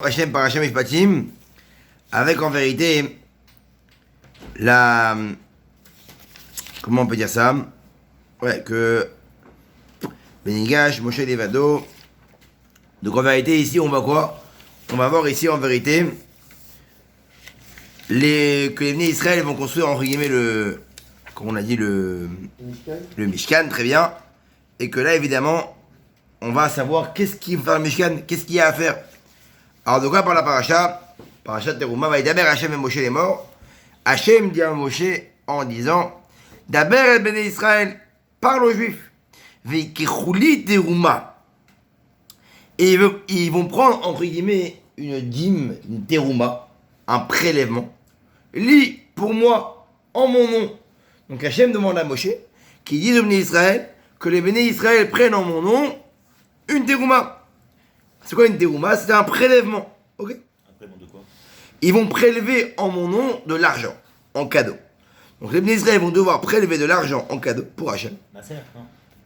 Hachem par Hachem Mishpatim, avec en vérité la. Comment on peut dire ça? Ouais, que Benigash, Moshe Levado. Donc en vérité, ici, on va quoi? On va voir ici en vérité que les Bnei Israël vont construire entre guillemets le. Comme on a dit, le Mishkan, très bien. Et que là, évidemment, on va savoir qu'est-ce qu'il faut faire le Mishkan, qu'est-ce qu'il y a à faire. Alors, de quoi par la paracha de Teruma, va y daber Hachem et Moshe les morts. Hachem dit à Moshe en disant Daber el Bnei Israël, parle aux Juifs. Veikechuli Teruma. Et ils vont prendre, entre guillemets, une dîme, une Teruma, un prélèvement. Lis pour moi, en mon nom. Donc Hachem demande à Moshe qui dise aux Bnei Israël que les Bnei Israël prennent en mon nom une Teruma. C'est quoi une terouma? C'est un prélèvement. Ok? Un prélèvement de quoi? Ils vont prélever en mon nom de l'argent, en cadeau. Donc les Bnei Israël vont devoir prélever de l'argent en cadeau pour Hachem.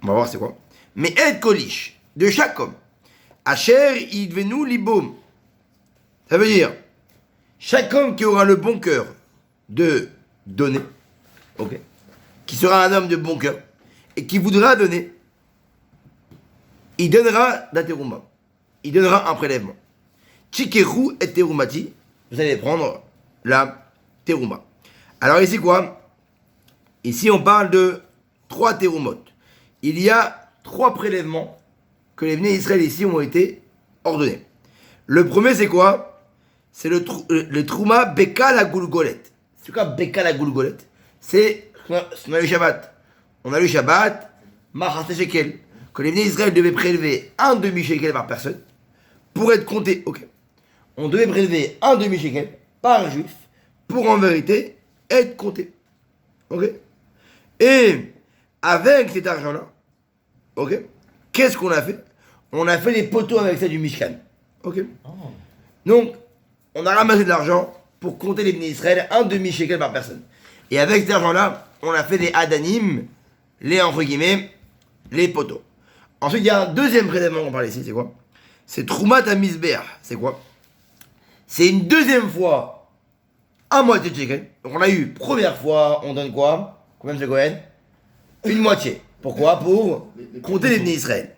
On va voir c'est quoi. Mais et kolish, de chaque homme. Asher idvenu libom. Ça veut dire, chaque homme qui aura le bon cœur de donner, ok, qui sera un homme de bon cœur, et qui voudra donner, il donnera la terouma. Il donnera un prélèvement. Chikeru et terumati, vous allez prendre la teruma. Alors ici quoi? Ici on parle de 3 terumot. Il y a 3 prélèvements que les Bnei Israël ici ont été ordonnés. Le premier c'est quoi? C'est le trouma beka la goulgolet. C'est quoi beka la goulgolet? C'est ce qu'on a lu Shabbat. On a lu Shabbat, Mahate shekel, que les Bnei Israël devaient prélever un demi-shekel par personne. Pour être compté, ok. On devait prélever un demi-shekel par juif pour en vérité être compté. Ok. Et avec cet argent-là, ok, qu'est-ce qu'on a fait? On a fait des poteaux avec ça du Mishkan. Ok. Oh. Donc, on a ramassé de l'argent pour compter les Bnei Israël, un demi-shekel par personne. Et avec cet argent-là, on a fait des adanim, les entre guillemets, les poteaux. Ensuite, il y a un deuxième prélèvement qu'on parle ici, c'est quoi? C'est Troumat à Misber. C'est quoi? C'est une deuxième fois un moitié de shekel. Donc on a eu, première fois, on donne quoi? Combien de Cohen? Une moitié. Pourquoi? Pour compter les Bnei Israël.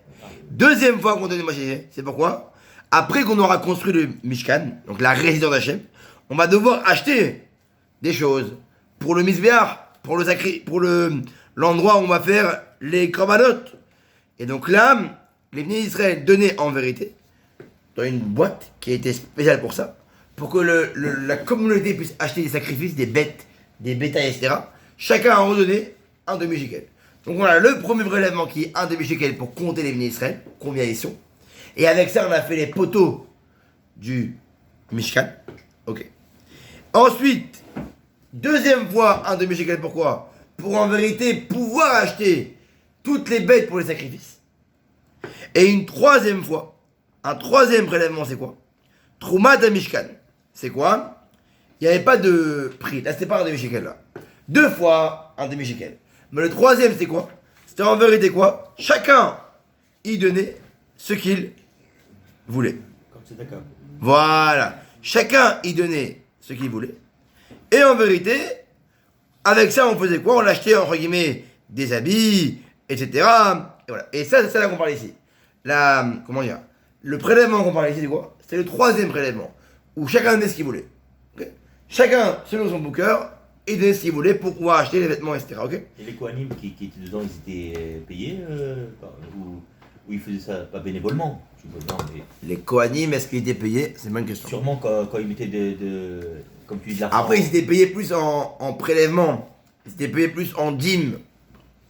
Deuxième fois qu'on donne une moitié, c'est pourquoi? Après qu'on aura construit le Mishkan, donc la résidence d'Hachem, on va devoir acheter des choses pour le Misber, pour l'endroit où on va faire les korbanot. Et donc là, les Bnei Israël donnaient en vérité dans une boîte qui a été spéciale pour ça, pour que la communauté puisse acheter des sacrifices, des bêtes, des bétails, etc. Chacun a redonné un demi-shekel. Donc on a le premier prélèvement qui est un demi-shekel pour compter les Bnei Israël, combien ils sont. Et avec ça, on a fait les poteaux du Mishkan. Ok. Ensuite, deuxième fois un demi-shekel, pourquoi? Pour en vérité pouvoir acheter toutes les bêtes pour les sacrifices. Et une troisième fois, un troisième prélèvement, c'est quoi? Troumat à Mishkan. C'est quoi? Il n'y avait pas de prix. Là, c'était pas un demi-shekel, là. 2 fois un demi-shekel. Mais le troisième, c'est quoi? C'était en vérité quoi? Chacun y donnait ce qu'il voulait. Comme c'est d'accord. Voilà. Chacun y donnait ce qu'il voulait. Et en vérité, avec ça, on faisait quoi? On achetait, entre guillemets, des habits, etc. Et voilà. Et ça, c'est ça qu'on parle ici. Comment dire? Le prélèvement qu'on parle ici, c'est quoi? C'était le troisième prélèvement, où chacun donnait ce qu'il voulait. Okay? Chacun, selon son bon cœur, il donnait ce qu'il voulait pour pouvoir acheter les vêtements, etc. Okay? Et les Kohanim qui étaient dedans, ils étaient payés ou ils faisaient ça pas bénévolement? Non, mais... Les Kohanim, est-ce qu'ils étaient payés? C'est une bonne question. Sûrement quand ils mettaient comme tu dis, de l'argent. Après, ils étaient payés plus en prélèvement. Ils étaient payés plus en dîmes.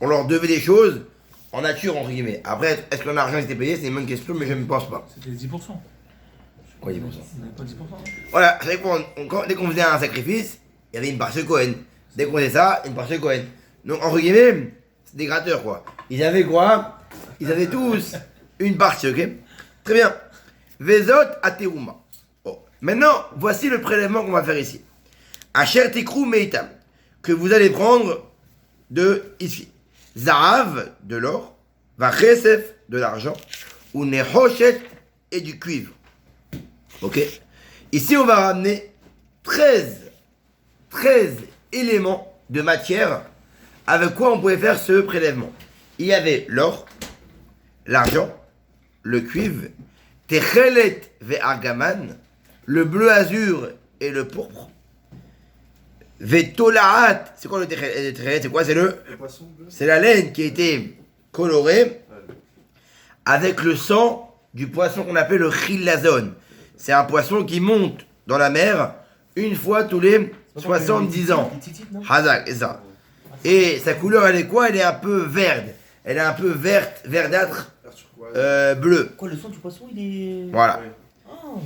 On leur devait des choses en nature, entre guillemets. Après, est-ce que l'argent était payé? C'est une bonne question, mais je ne pense pas. C'était 10%. Quoi 10%? Pas 10%. Voilà, c'est vrai que dès qu'on faisait un sacrifice, il y avait une partie de Cohen. Dès qu'on faisait ça, une partie de Cohen. Donc, entre guillemets, c'est des gratteurs, quoi. Ils avaient quoi? Ils avaient tous une partie, ok? Très bien. Vezot à Teruma. Bon. Maintenant, voici le prélèvement qu'on va faire ici. Asher Tikrou Meitam. Que vous allez prendre de ici. Zahav, de l'or, va Chesef, de l'argent, ou Nehoshet, et du cuivre. Ok. Ici, on va ramener 13 éléments de matière avec quoi on pouvait faire ce prélèvement. Il y avait l'or, l'argent, le cuivre, techelet ve'argaman, le bleu azur et le pourpre. Vetolaat, c'est quoi le techelet? C'est quoi? C'est la laine qui a été colorée avec le sang du poisson qu'on appelle le chilazone. C'est un poisson qui monte dans la mer une fois tous les 70 ans. Hazak, c'est ça. Et sa couleur, elle est quoi? Elle est un peu verte. Elle est un peu verte, verdâtre, bleu. Quoi, le sang du poisson, il est... Voilà. Oh.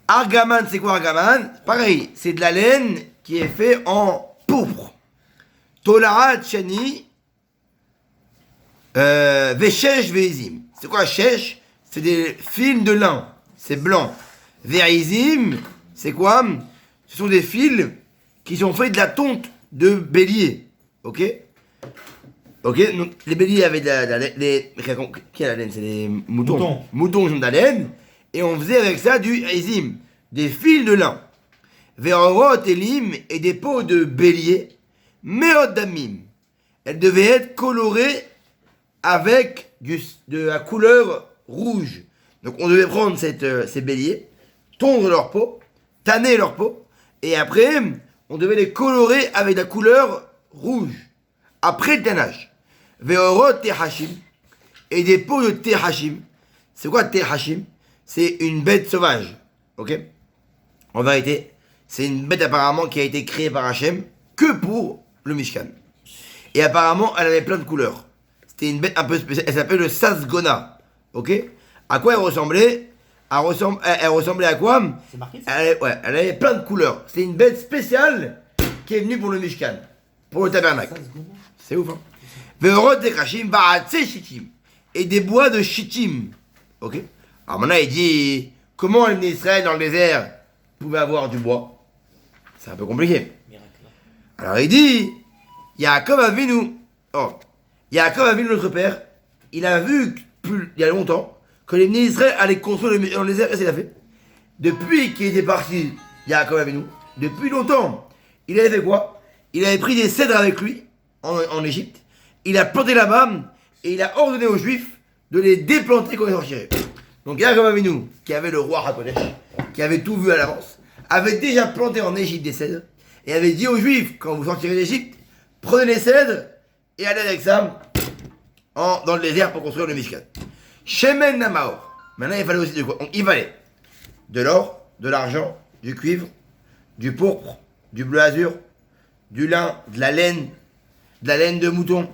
Argaman, c'est quoi argaman? Pareil, c'est de la laine qui est fait en pourpre. Tolarat chani, veshesh veizim. C'est quoi shesh? C'est des fils de lin. C'est blanc. Veizim, c'est quoi? Ce sont des fils qui sont faits de la tonte de bélier. Ok? Ok? Donc, les béliers avaient de la laine. Qui a la laine? C'est les moutons. Moutons, ils ont de la laine. Et on faisait avec ça du ezim. Des fils de lin. Verorot elim et des peaux de bélier. Meot damim. Elles devaient être colorées avec de la couleur rouge. Donc on devait prendre ces béliers, tondre leur peau, tanner leur peau, et après on devait les colorer avec la couleur rouge. Après le tannage. Veorot tehachim et des peaux de tehachim. C'est quoi tehachim? C'est une bête sauvage. Ok? En vérité, c'est une bête apparemment qui a été créée par Hachem que pour le Mishkan. Et apparemment, elle avait plein de couleurs. C'était une bête un peu spéciale. Elle s'appelle le Sasgona. Ok? À quoi elle ressemblait? Elle ressemblait à quoi? C'est marqué ça? Elle avait plein de couleurs. C'était une bête spéciale qui est venue pour le Mishkan. Pour le tabernacle. C'est ouf, hein? Ve'orot tekashim ba'atse shittim. Et des bois de shittim. Ok? Alors maintenant, il dit comment les Israël dans le désert pouvaient avoir du bois? C'est un peu compliqué. Miracle. Alors il dit Yaakov Avinu. Oh, Yaakov Avinu, notre père, il a vu il y a longtemps que les Israël allaient construire dans le désert. Qu'est-ce qu'il a fait? Depuis qu'il était parti, Yaakov Avinu, depuis longtemps, il avait fait quoi? Il avait pris des cèdres avec lui en Égypte. Il a planté là-bas et il a ordonné aux Juifs de les déplanter quand ils sortiraient. Donc Yaakov Avinu, qui avait le roi Hakodesh, qui avait tout vu à l'avance, avait déjà planté en Égypte des cèdres et avait dit aux Juifs, quand vous sortirez d'Égypte, prenez les cèdres et allez avec ça dans le désert pour construire le Mishkan. Shemen Namaor. Maintenant, il fallait aussi de quoi? Donc, il fallait de l'or, de l'argent, du cuivre, du pourpre, du bleu azur, du lin, de la laine de mouton,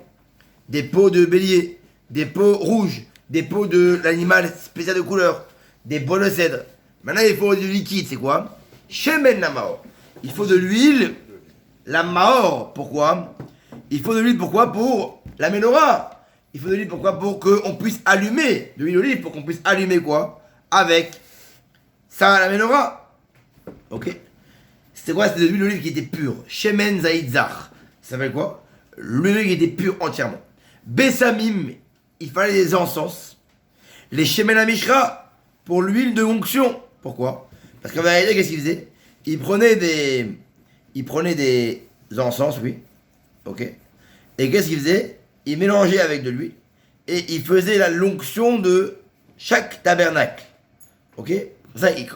des peaux de bélier, des peaux rouges, des peaux de l'animal spécial de couleur, des bols de cèdre. Maintenant, il faut du liquide, c'est quoi? Shemen Namaor. Il faut de l'huile, la maor. Pourquoi? Il faut de l'huile, pourquoi? Pour la menorah. Il faut de l'huile, pourquoi? Pour qu'on puisse allumer, de l'huile d'olive, pour qu'on puisse allumer quoi? Avec ça, la menorah. Ok? C'était quoi? C'était de l'huile d'olive qui était pure. Shemen Zaïd Zar. Ça s'appelle quoi? L'huile d'olive qui était pure entièrement. Bessamim, il fallait des encens. Les Shemen Amishra, pour l'huile de onction. Pourquoi? Parce qu'en vérité, qu'est-ce qu'il faisait? Il prenait des encens, oui. Ok? Et qu'est-ce qu'il faisait? Il mélangeait avec de l'huile et il faisait la l'onction de chaque tabernacle. Ok?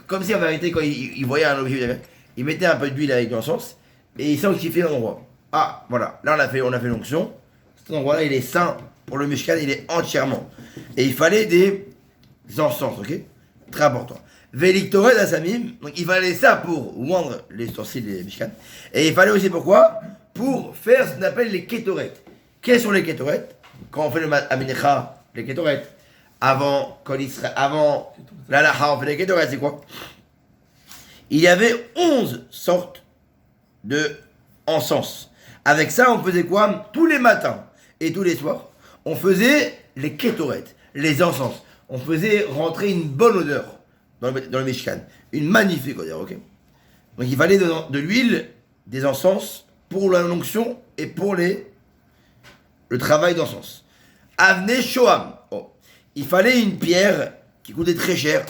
Comme si en vérité, quand il voyait un objet, il mettait un peu d'huile avec de l'encens et il sanctifiait l'endroit. Ah, voilà. Là, on a fait l'onction. Cet endroit-là, il est saint pour le Mishkan, il est entièrement. Et il fallait des encens, ok? Très important. Vélictoré d'Assamim, donc il fallait ça pour oindre les ustensiles des Mishkan. Et il fallait aussi pourquoi? Pour faire ce qu'on appelle les kétorettes. Quels sont les kétorettes? Quand on fait le Aminecha, les kétorettes. Avant l'Alaha, on fait les kétorettes, c'est quoi? Il y avait 11 sortes de encens. Avec ça, on faisait quoi? Tous les matins et tous les soirs, on faisait les kétorettes, les encens. On faisait rentrer une bonne odeur dans le Mishkan. Une magnifique odeur, ok? Donc il fallait de l'huile, des encens pour la l'onction et pour le travail d'encens. Avne Shoam. Oh. Il fallait une pierre qui coûtait très cher,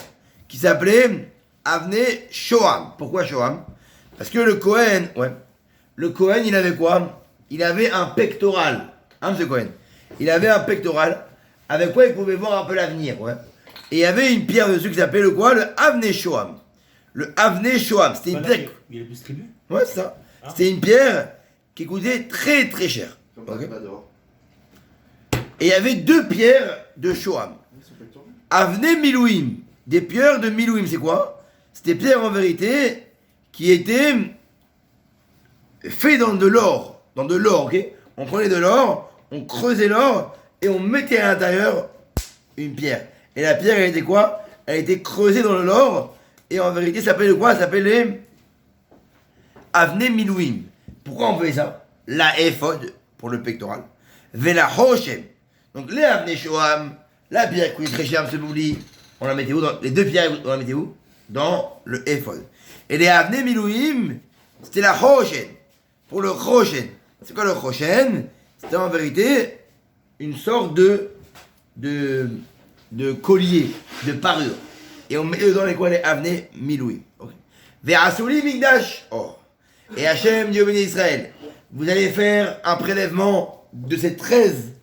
qui s'appelait Avne Shoham. Pourquoi Shoham? Parce que le Kohen, il avait quoi? Il avait un pectoral. Hein, ce Kohen? Il avait un pectoral avec quoi il pouvait voir un peu l'avenir, Et il y avait une pierre dessus qui s'appelait le quoi? Le Avne Shoham. Le Avne Shoham. C'était une pierre. Il est distribué? Ouais, c'est ça. Ah. C'était une pierre qui coûtait très très cher. Okay. Et il y avait deux pierres de Shoham. Avne Milouim. Des pierres de Milouim, c'est quoi? C'était des pierres en vérité qui étaient faites dans de l'or. Dans de l'or, ok? On prenait de l'or, on creusait l'or et on mettait à l'intérieur une pierre. Et la pierre, elle était quoi? Elle était creusée dans l'or et en vérité, ça s'appelait quoi? Ça s'appelait les Avne Milouim. Pourquoi on faisait ça? La éphod pour le pectoral. Vela Hoshem. Donc les Avne Shoham, la pierre qui coûtait très cher, M. Bouli, on la mettait où? Les deux pierres, on la mettait où? Dans le éphod. Et les Avne Milouim, c'était la Hoshen. Pour le Hoshen. C'est quoi le Hoshen? C'était en vérité une sorte de collier, de parure. Et on met dans les quoi? Les Avne Milouim. Okay. Ve'asuli Migdash. Oh. Et Hachem dit au béni Israël, vous allez faire un prélèvement de ces 13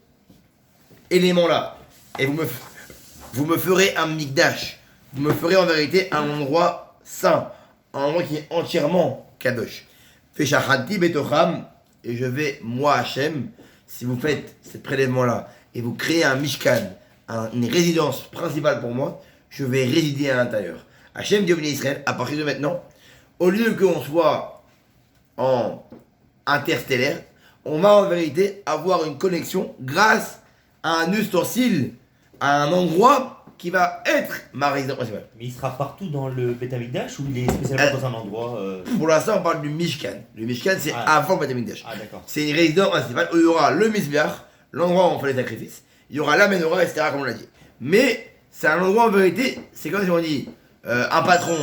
éléments-là. Et vous me ferez un Migdash. Vous me ferez en vérité un endroit saint. Un endroit qui est entièrement Kadosh. Feshachati betocham. Et je vais, moi Hachem, si vous faites ce prélèvement-là, et vous créez un Mishkan, une résidence principale pour moi, je vais résider à l'intérieur. Hachem dit au béni Israël, à partir de maintenant, au lieu qu'on soit en interstellaire, on va en vérité avoir une connexion grâce à un ustensile, à un endroit qui va être ma résidence principale. Mais il sera partout dans le Beth Amikdash ou il est spécialement dans un endroit Pour l'instant, on parle du Mishkan. Le Mishkan, c'est avant le Beth Amikdash. Ah, d'accord. C'est une résidence principale où il y aura le Mizbeach, l'endroit où on fait les sacrifices, il y aura la menorah, etc., comme on l'a dit. Mais c'est un endroit en vérité, c'est comme si on dit un patron,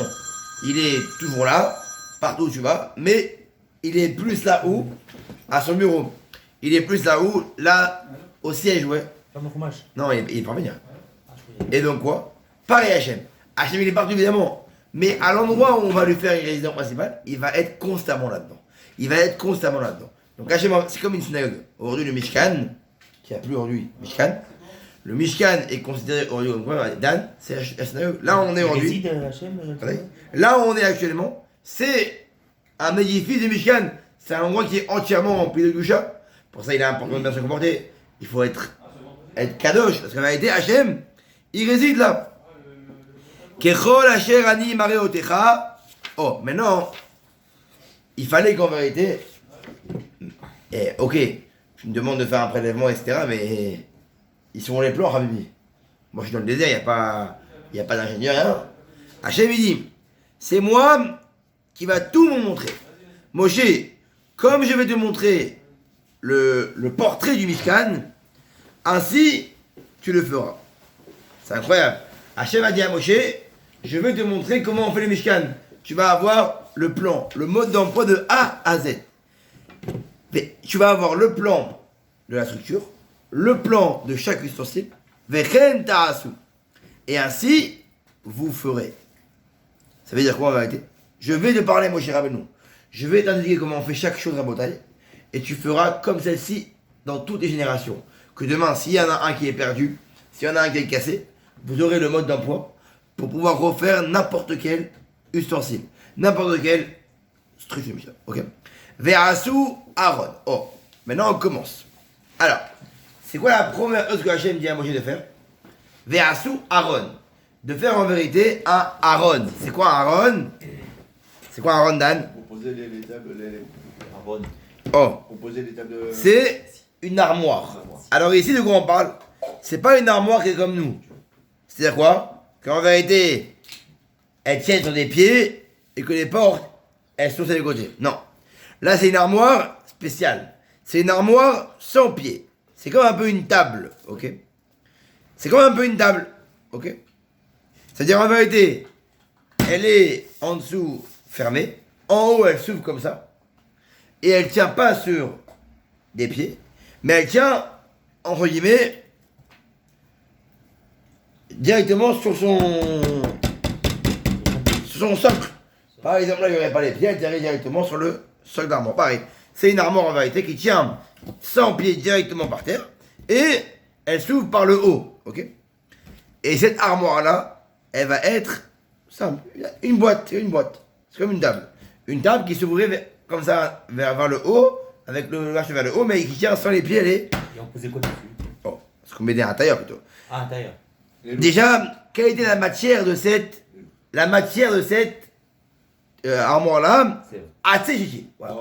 il est toujours là, partout où tu vas, mais il est plus là où? À son bureau. Il est plus là où? Là, au siège, Pas mon fromage. Non, il peut venir. Et donc quoi? Pareil Hachem. Hachem, il est partout évidemment. Mais à l'endroit où on va lui faire une résidence principale, il va être constamment là-dedans. Il va être constamment là-dedans. Donc Hachem, c'est comme une synagogue. Aujourd'hui, le Mishkan, qui a plus aujourd'hui Mishkan, le Mishkan est considéré aujourd'hui comme quoi? Dan, c'est la synagogue. Là, on est aujourd'hui. Là où on est actuellement, c'est un édifice de Mishkan. C'est un endroit qui est entièrement rempli de doucha. Pour ça, il est important de bien se comporter. Il faut être kadosh. Parce qu'en réalité, Hachem, il réside là. Kechol asher ani mareotecha. Oh, maintenant, il fallait qu'en vérité, ok, tu me demandes de faire un prélèvement, etc., mais ils sont les plans, Habibi. Moi, je suis dans le désert, il n'y a pas d'ingénieur, rien. Hachem, il dit, c'est moi qui va tout me montrer. Moshe, comme je vais te montrer le portrait du Mishkan, ainsi tu le feras. C'est incroyable. Hachem a dit à Moshe, je vais te montrer comment on fait le Mishkan. Tu vas avoir le plan, le mode d'emploi de A à Z. Mais tu vas avoir le plan de la structure, le plan de chaque ustensile, vechen ta'asu. Et ainsi, vous ferez. Ça veut dire quoi en vérité? Je vais te parler, Moshe Rabbeinu. Je vais t'indiquer comment on fait chaque chose à Botaï. Et tu feras comme celle-ci dans toutes les générations. Que demain, s'il y en a un qui est perdu, s'il y en a un qui est cassé, vous aurez le mode d'emploi pour pouvoir refaire n'importe quel ustensile, n'importe quelle structure. Ok? Ve'asu Aaron. Oh, maintenant on commence. Alors, c'est quoi la première chose que Hachem dit à Moshe de faire? Ve'asu Aaron. De faire en vérité un Aaron. C'est quoi un Aaron? C'est quoi un Aaron, Dan? Proposer les tables. Aaron. Oh. Proposer les tables. C'est une armoire. Alors ici, de quoi on parle? C'est pas une armoire qui est comme nous. C'est-à-dire quoi? Qu'en vérité, elle tient sur des pieds et que les portes, elles sont sur les côtés. Non. Là, c'est une armoire spéciale. C'est une armoire sans pieds. C'est comme un peu une table, ok? C'est comme un peu une table, ok? C'est-à-dire en vérité, elle est en dessous fermée. En haut, elle s'ouvre comme ça. Et elle tient pas sur des pieds, mais elle tient, entre guillemets, directement sur son socle. Par exemple, là, il n'y aurait pas les pieds, elle tiendrait directement sur le socle d'armoire. Pareil, c'est une armoire en vérité qui tient 100 pieds directement par terre et elle s'ouvre par le haut. Ok. Et cette armoire-là, elle va être simple. Une boîte, c'est une boîte. C'est comme une table. Une table qui s'ouvrait comme ça vers le haut, avec le marché vers le haut, mais qui tient sans les pieds. Et on posait quoi dessus? Oh, parce qu'on mettait un tailleur plutôt. Ah, tailleur. Déjà, quelle était la matière de cette armoire-là? Assez chichi. Voilà.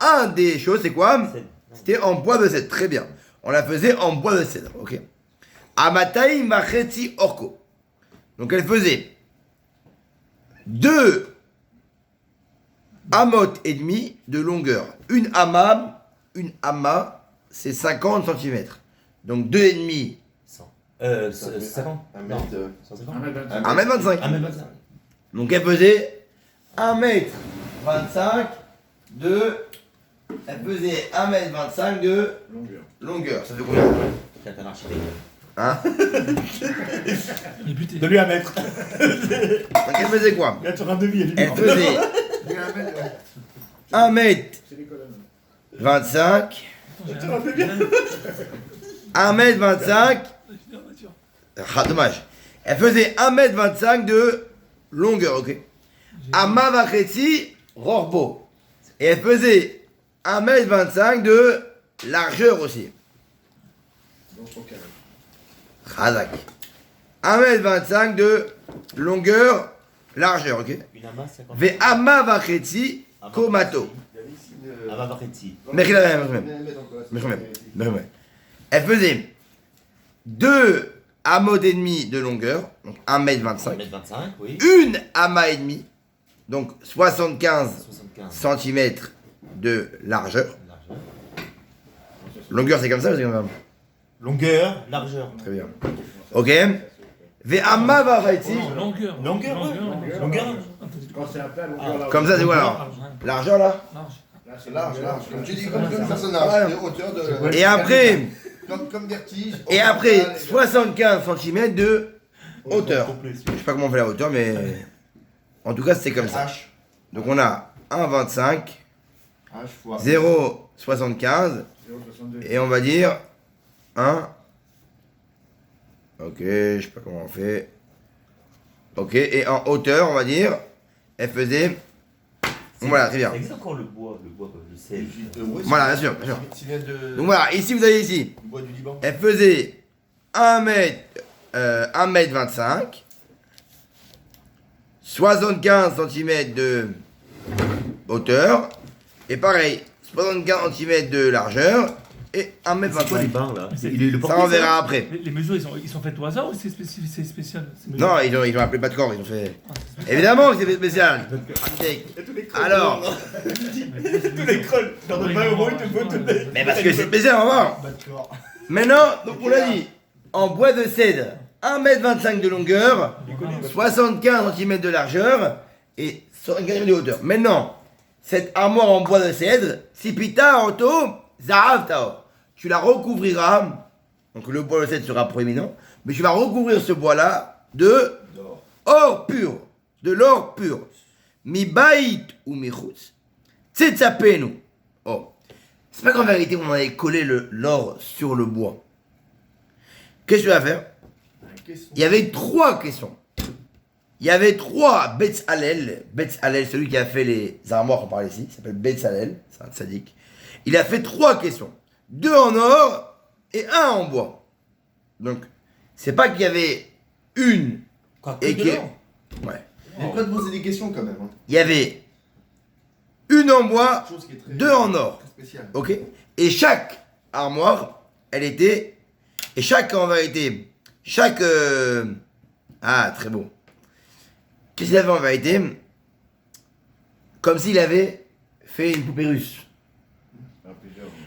Un des choses, c'est quoi? C'était en bois de cèdre. Très bien. On la faisait en bois de cèdre. Ok. Amatai Machetzi Orko. Donc elle faisait 2 amot et demi de longueur. Une ama, c'est 50 cm. Donc 2,5. 50. 1m25. Donc elle faisait 1m25 de... Elle faisait 1m25 de longueur. Ça fait combien? T'es un architecte. Hein? De lui à mettre. Donc elle faisait quoi? Regarde sur un devis, Elle faisait 1m25. 1m25. Ah, dommage. Elle faisait 1m25 de longueur, ok? Ama Vachetzi Rorbo. Et elle faisait 1m25 de largeur aussi. Khazak. 1m25 de longueur, largeur, ok? Une ama, 50. Ve Ama Vachetzi Komato. Ama Vachetzi. Elle faisait 2 amas et demi de longueur, donc 1m25. 1m25, oui. Une amas et demi, donc 75 cm de largeur. Longueur, c'est comme ça ou c'est comme ça? Longueur, largeur. Très bien. Ok. Ve Ama Vachetzi. Longueur. Quand c'est un peu à longueur là. Comme ça, c'est quoi alors? Largeur là? Là, c'est large. Comme tu dis, comme personnage, de hauteur de. Et après. Comme vertige. Et après, 75 cm de hauteur. Je sais pas comment on fait la hauteur, mais en tout cas, c'est comme ça. H. Donc on a 1,25, H fois 0,75, 0,62. et on va dire 1. Ok, je sais pas comment on fait. Ok, et en hauteur, on va dire, elle faisait. Voilà, très bien. Ça existe encore le bois, le sel. Voilà, bien sûr, bien sûr. Qui vient de. Donc voilà, ici vous avez ici. Du bois du Liban. Elle faisait 1m25, 75 cm de hauteur, et pareil, 75 cm de largeur, et C'est quoi les 1m25. barres là? C'est- Il est le Ça on verra après. Les mesures, ils sont faites au hasard ou c'est spécial ces mesures? Non, ils ont appelé pas de corps, ils ont fait... Évidemment que c'est spécial. Alors, Tous les crolls. Dans le bain au moins, il te faut toutes les. mais parce que c'est spécial, on va voir. Maintenant, donc on l'a dit, en bois de cèdre, 1m25 de longueur, 75 cm de largeur et 75 cm de hauteur. Maintenant, cette armoire en bois de cèdre, si pita auto, zarav tao. Tu la recouvriras, donc le bois de cèdre sera proéminent, mais tu vas recouvrir ce bois-là de or pur, de l'or pur. Mi bait ou mi chutz, tzetzapenu. Oh, c'est pas qu'en vérité on avait collé l'or sur le bois. Qu'est-ce que tu vas faire? Il y avait 3 questions. Il y avait 3 Betzalel. Betzalel, celui qui a fait les armoires qu'on parle ici, il s'appelle Betzalel, c'est un tzaddik. Il a fait 3 questions. 2 en or et 1 en bois. Donc, c'est pas qu'il y avait une et que... Ouais. Il est prêt de poser des questions quand même. Hein. Il y avait une en bois, Chose qui est très, 2 en or. très spéciale. Ok? Et chaque armoire, elle était... Et chaque, en vérité, chaque... Ah, très beau. Qu'est-ce qu'il avait en vérité? Comme s'il avait fait une poupée russe.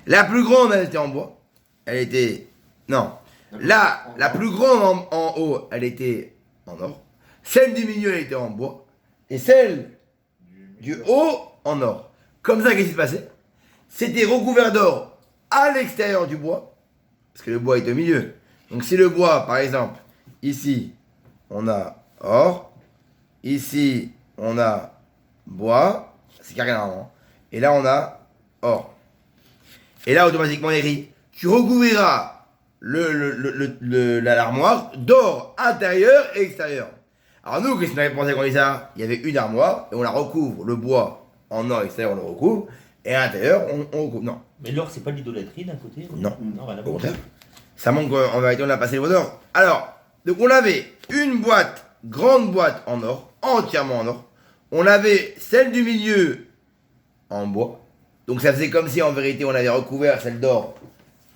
La plus grande, elle était en bois. Elle était... Non. La plus grande en haut, elle était en or. Celle du milieu, elle était en bois. Et celle du haut, en or. Comme ça, qu'est-ce qui se passait? C'était recouvert d'or à l'extérieur du bois. Parce que le bois est au milieu. Donc si le bois, par exemple, ici, on a or. Ici, on a bois, c'est carré normalement. Et là, on a or. Et là, automatiquement, Eri, tu recouvriras l'armoire d'or intérieur et extérieur. Alors nous, qu'est-ce qu'on avait pensé quand on dit ça? Il y avait une armoire et on la recouvre, le bois en or extérieur, on le recouvre, et à l'intérieur, on recouvre. Non. Mais l'or, c'est pas de l'idolâtrie d'un côté? Non. Non, rien à Au voir. contraire. Ça manque, en vérité, on a passé le d'or. Alors, donc on avait une boîte, grande boîte en or, entièrement en or. On avait celle du milieu en bois. Donc ça faisait comme si en vérité on avait recouvert celle d'or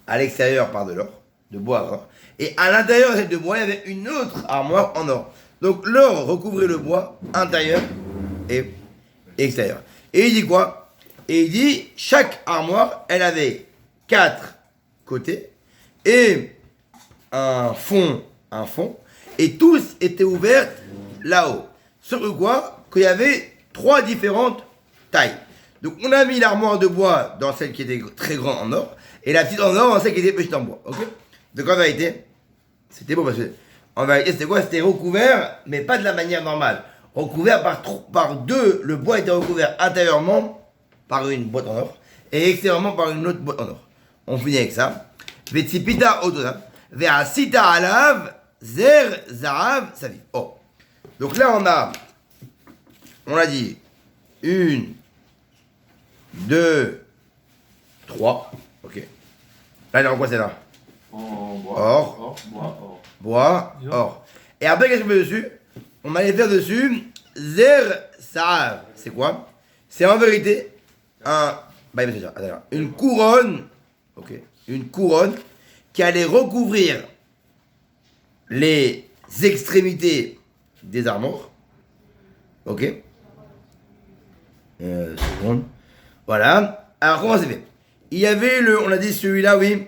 à l'extérieur par de l'or, de bois à or. Et à l'intérieur de celle de bois, il y avait une autre armoire en or. Donc l'or recouvrait le bois intérieur et extérieur. Et il dit quoi? Et il dit chaque armoire, elle avait 4 côtés et un fond, et tous étaient ouverts là-haut. Sur quoi? Qu'il y avait 3 différentes tailles. Donc on a mis l'armoire de bois dans celle qui était très grande en or, et la petite en or dans celle qui était petite en bois. Ok? Donc en vérité, c'était beau parce que en vérité c'était quoi? C'était recouvert, mais pas de la manière normale. Recouvert par deux, le bois était recouvert intérieurement par une boîte en or, et extérieurement par une autre boîte en or. On finit avec ça. Vetsipita otona, ve'asita alav, zer zarav saviv. Oh. Donc là on a dit 1, 2, 3. Ok. Là, il est en quoi, c'est là? En bois. Or. Bois, Yo. or. Et après, qu'est-ce qu'on met dessus? On allait faire dessus zer saav. C'est quoi? C'est en vérité une couronne. Ok. Une couronne qui allait recouvrir les extrémités des armoires. Ok. Seconde. Voilà. Alors, comment c'est fait? Il y avait on a dit celui-là, oui.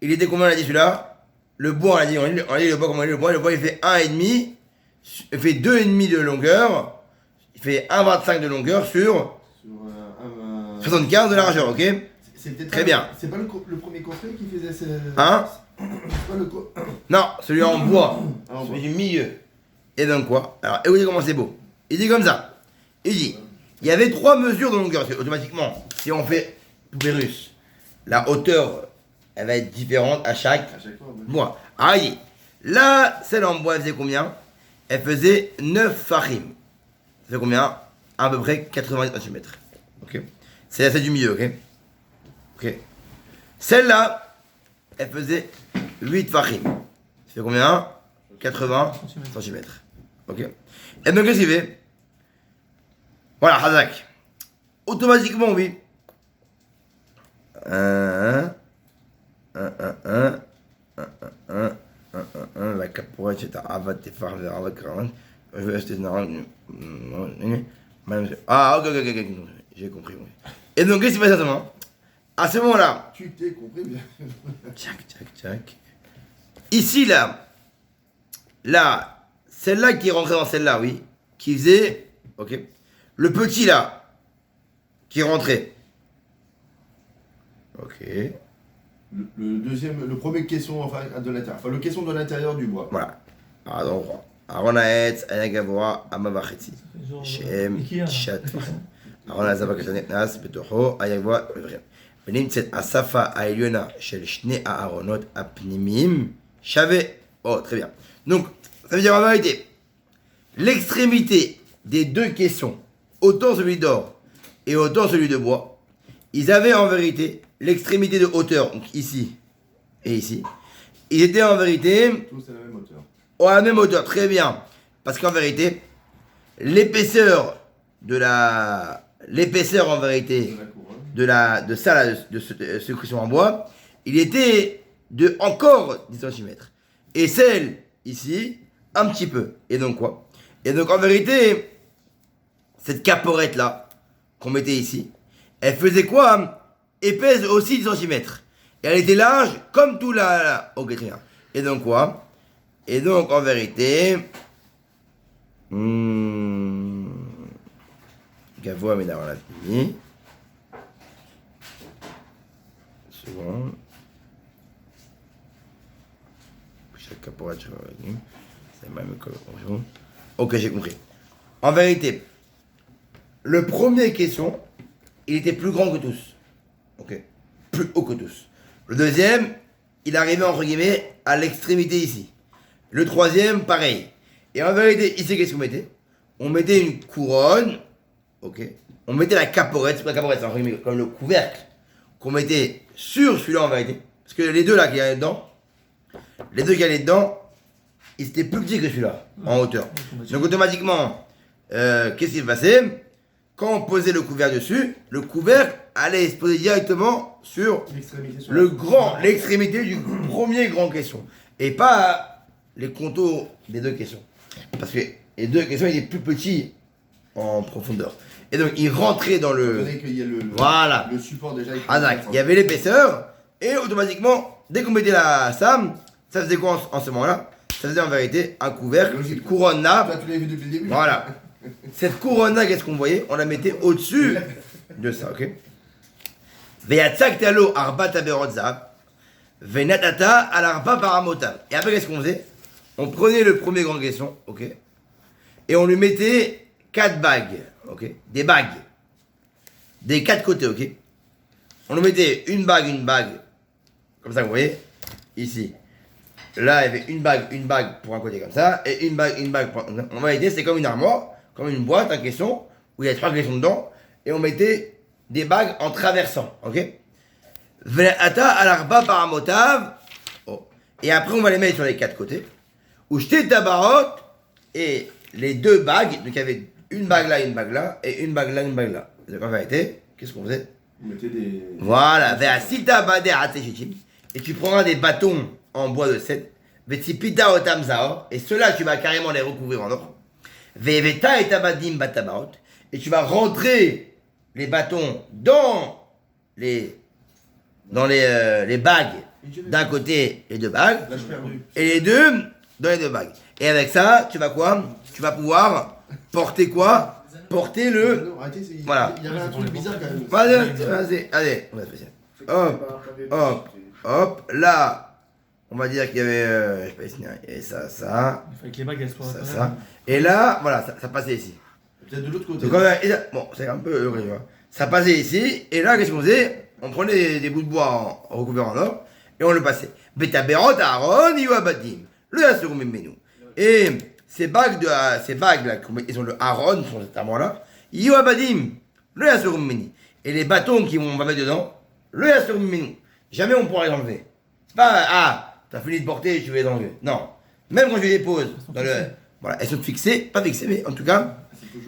Il était combien, on a dit celui-là? Le bois, on a dit le bois, comment on dit le bois? Le bois, il fait 1,5. Il fait 2,5 de longueur. Il fait 1,25 de longueur sur 75 de largeur, ok? Très bien. C'est pas le premier coffret qui faisait ce. Hein? C'est pas le Non, celui en bois. Ah, en Celui bois. du milieu. Et donc quoi? Alors, écoutez comment c'est beau. Il dit comme ça. Il dit, il y avait 3 mesures de longueur. Parce que, automatiquement, si on fait poupée russe, la hauteur, elle va être différente à chaque À chaque fois. Ouais. bois. Ah, il dit, là, celle en bois, elle faisait combien? Elle faisait 9 farim. Ça fait combien? À peu près 90 cm. Ok? C'est celle du milieu, ok? Ok. Celle-là, elle faisait 8 farim. Ça fait combien? 80 cm. Ok? Et donc, qu'est-ce qu'il fait? Voilà, Hazak. Automatiquement, oui. La capoeira, etc. Avat, Tefar, Vera, Karavan. Je vais acheter Ah, ok, j'ai compris. Oui. Et donc, qu'est-ce qui se passe à ce moment? À ce moment-là, Tu t'es compris bien. tchac. Ici, là, celle-là qui est rentrée dans celle-là, oui, qui faisait, ok, le petit là, qui est rentré, ok, Le deuxième, le premier caisson enfin, de l'intérieur. Enfin, le caisson de l'intérieur du bois. voilà. Alors, donc, Aaron Haetz, Anagavora, Amavacheti, Genre, Shem, Ikea, là. Chat, Aaron Azavakachanet, Nas, Betoho, Ayagva, Vrem. ונמצאת השפה העליונה של שני הארונות הפנימיים שווה. Oh, très bien. Donc, ça veut dire en vérité, l'extrémité des deux caissons, autant celui d'or et autant celui de bois, ils avaient en vérité l'extrémité de hauteur, donc ici et ici. Ils étaient en vérité Tous à la même hauteur. à la même hauteur, très bien. Parce qu'en vérité, l'épaisseur en vérité De la couronne. de ce cushion en bois, il était de encore 10 cm. Et celle ici, un petit peu. Et donc quoi? Et donc en vérité, cette caporette là, qu'on mettait ici, elle faisait quoi? Épaisse aussi 10 cm. Et elle était large comme tout ok, très bien. Et donc quoi? Et donc en vérité, Gavois, mais là on l'a fini. Seconde. Chaque caporal, c'est même que. Ok, j'ai compris. En vérité, le premier caisson, il était plus grand que tous. Ok. Plus haut que tous. Le deuxième, il arrivait entre guillemets à l'extrémité ici. Le troisième, pareil. Et en vérité, ici, qu'est-ce qu'on mettait? On mettait une couronne. Ok. On mettait la caporette. La caporette, c'est entre guillemets comme le couvercle qu'on mettait sur celui-là en vérité. Parce que les deux là qui allaient dedans, les deux qui allaient dedans, ils étaient plus petits que celui-là, en hauteur. Donc automatiquement, qu'est-ce qui se passait? Quand on posait le couvercle dessus, le couvercle allait se poser directement sur l'extrémité du premier grand caisson. Et pas les contours des deux caissons. Parce que les deux caissons étaient plus petits en profondeur. Et donc il rentrait dans le... qu'il y a voilà. Le support déjà. Il y avait l'épaisseur, et automatiquement, dès qu'on mettait la SAM, ça faisait quoi en ce moment-là? Ça faisait en vérité un couvercle, une couronne là. Toi, tu l'avais vu depuis le début. Voilà. Cette couronne-là, qu'est-ce qu'on voyait? On la mettait au-dessus de ça, ok? Veyatzak talo arba taberot zav, venatata al arba paramotav. Et après, qu'est-ce qu'on faisait? On prenait le premier grand caisson, ok? Et on lui mettait 4 bagues, ok? Des bagues. Des 4 côtés, ok? On lui mettait une bague, comme ça, vous voyez? Ici. Là, il y avait une bague pour un côté comme ça, et une bague pour... En vérité, c'est comme une armoire, comme une boîte, un caisson, où il y a 3 caissons dedans, et on mettait des bagues en traversant, ok? Ve'ata al-arba paramotav. Oh. Et après, on va les mettre sur les 4 côtés, où jeter tabarot, et les 2 bagues, donc il y avait une bague là, et une bague là, une bague là. Donc en vérité, qu'est-ce qu'on faisait? On mettait des... Voilà, ve'asita bade ateshitim, et tu prendras des bâtons en bois de cèdre, ve'tzipita otam zaor, et ceux-là, tu vas carrément les recouvrir en or. Ve'veta et tabadim batabarot, et tu vas rentrer les bâtons dans les bagues d'un côté, les 2 bagues, et les deux dans les 2 bagues. Et avec ça, tu vas quoi? Tu vas pouvoir porter quoi? Porter le... Voilà. Il y avait un truc bizarre quand même. Vas-y, allez, on va faire ça. Hop, là, on va dire qu'il y avait, je sais pas, il y avait ça, Il fallait que les bagues elles soient. ça. Et là, voilà, ça passait ici. Peut-être de l'autre côté. Donc, bon, c'est un peu heureux, tu vois. Ça passait ici, et là, qu'est-ce qu'on faisait? On prenait des bouts de bois recouverts en or, et on le passait. Betaberot, Aaron, Yoabadim, le Yasurum Menu. Et ces bagues là, ils ont le Aaron, sur cet armoire-là, Yoabadim, le Yasurum Menu. Et les bâtons qu'on va mettre dedans, le Yasurum Menu. Jamais on pourra les enlever. C'est pas, t'as fini de porter, tu veux les enlever. Non. Même quand je les dépose, dans le, voilà, elles sont fixées, pas fixées, mais en tout cas,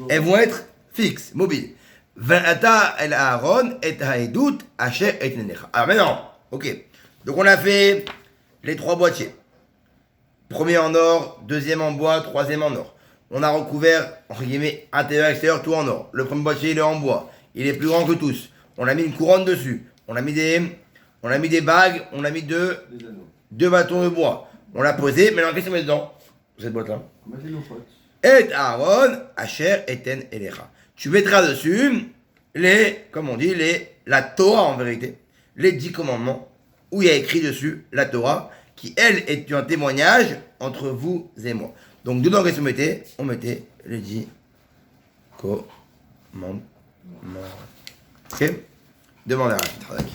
elles vont être fixes, mobiles. V'ata el Aaron et haedut asher et nenecha. Alors maintenant, ok. Donc on a fait les 3 boîtiers. Premier en or, deuxième en bois, troisième en or. On a recouvert, entre guillemets, intérieur, extérieur, tout en or. Le premier boîtier, il est en bois. Il est plus grand que tous. On a mis une couronne dessus. On a mis des bagues. On a mis 2 bâtons de bois. On l'a posé. Maintenant, qu'est-ce qu'on met dedans? Cette boîte-là. Et Aaron, Asher, Eten, Elecha. Tu mettras dessus la Torah en vérité. Les 10 commandements. Où il y a écrit dessus la Torah. Qui, elle, est un témoignage entre vous et moi. Donc, dedans, qu'est-ce qu'on mettait? On mettait les 10 commandements. Ok? Demandez à Rafi.